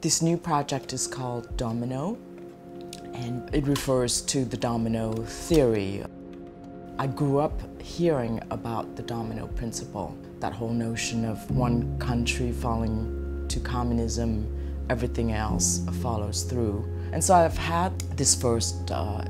This new project is called Domino, and it refers to the domino theory. I grew up hearing about the domino principle, that whole notion of one country falling to communism, everything else follows through. And so I've had this first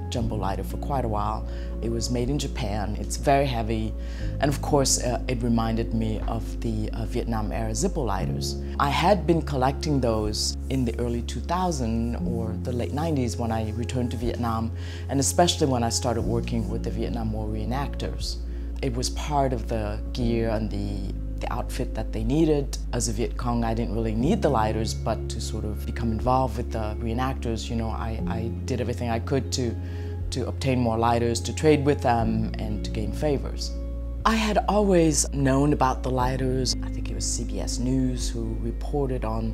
jumbo lighter for quite a while. It was made in Japan. It's very heavy, and of course it reminded me of the Viet Nam era Zippo lighters. I had been collecting those in the early 2000s or the late 90s when I returned to Vietnam, and especially when I started working with the Vietnam War reenactors. It was part of the gear and the outfit that they needed. As a Viet Cong, I didn't really need the lighters, but to sort of become involved with the reenactors, you know, I did everything I could to obtain more lighters, to trade with them, and to gain favors. I had always known about the lighters. I think it was CBS News who reported on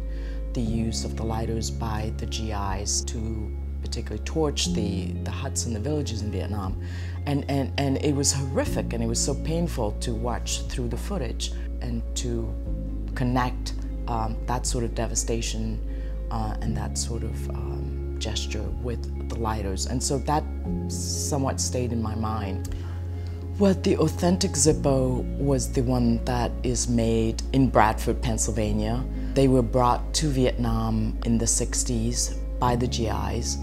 the use of the lighters by the GIs to particularly torch the huts and the villages in Vietnam. And it was horrific, and it was so painful to watch through the footage and to connect that sort of devastation and that sort of gesture with the lighters. And so that somewhat stayed in my mind. Well, the authentic Zippo was the one that is made in Bradford, Pennsylvania. They were brought to Vietnam in the 60s by the GIs,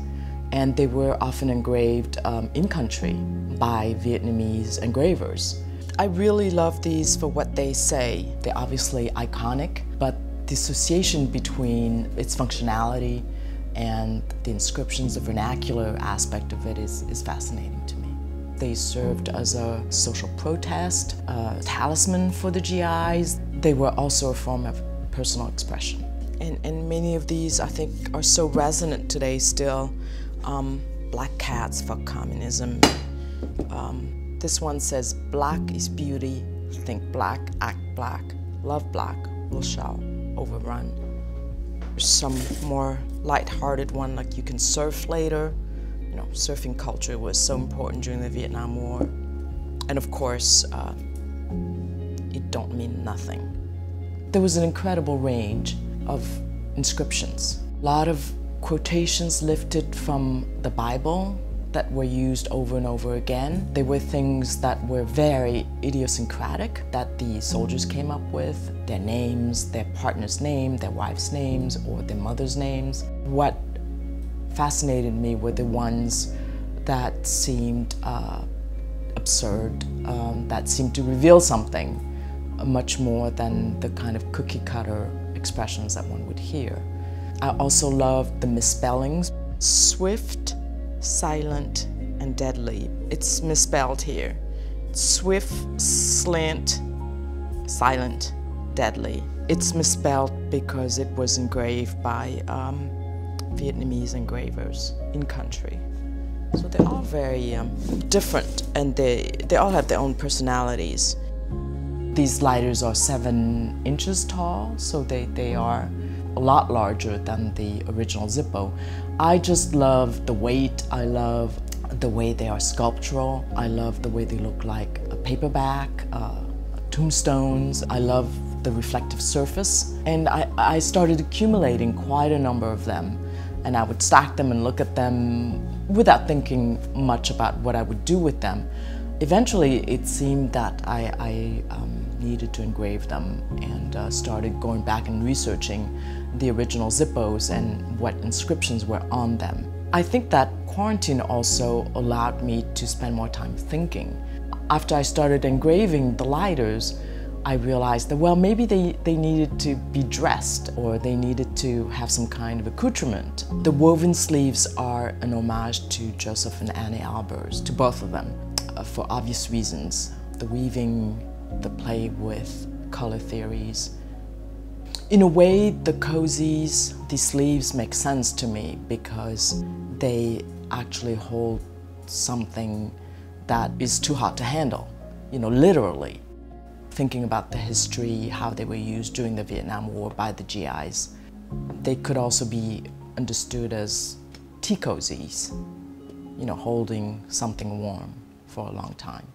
and they were often engraved in-country by Vietnamese engravers. I really love these for what they say. They're obviously iconic, but the association between its functionality and the inscriptions, the vernacular aspect of it is fascinating to me. They served as a social protest, a talisman for the GIs. They were also a form of personal expression. And many of these, I think, are so resonant today still. Black cats for communism. This one says, black is beauty, think black, act black, love black, we shall overrun. There's some more light-hearted one, like you can surf later. You know, surfing culture was so important during the Vietnam War. And of course, it don't mean nothing. There was an incredible range of inscriptions. A lot of quotations lifted from the Bible that were used over and over again. They were things that were very idiosyncratic that the soldiers came up with, their names, their partner's name, their wife's names, or their mother's names. What fascinated me were the ones that seemed absurd, that seemed to reveal something much more than the kind of cookie-cutter expressions that one would hear. I also loved the misspellings. Swift, silent, and deadly. It's misspelled here. Swift, slant, silent, deadly. It's misspelled because it was engraved by Vietnamese engravers in country. So they're all very different, and they all have their own personalities. These lighters are 7 inches tall, so they are a lot larger than the original Zippo. I just love the weight. I love the way they are sculptural. I love the way they look like a paperback, tombstones. I love the reflective surface. And I started accumulating quite a number of them. And I would stack them and look at them without thinking much about what I would do with them. Eventually, it seemed that I needed to engrave them, and started going back and researching the original Zippos and what inscriptions were on them. I think that quarantine also allowed me to spend more time thinking. After I started engraving the lighters, I realized that, well, maybe they needed to be dressed, or they needed to have some kind of accoutrement. The woven sleeves are an homage to Joseph and Annie Albers, to both of them, for obvious reasons. The weaving, the play with color theories. In a way, the cozies, the sleeves make sense to me because they actually hold something that is too hot to handle, you know, literally. Thinking about the history, how they were used during the Vietnam War by the GIs. They could also be understood as tea cozies, you know, holding something warm for a long time.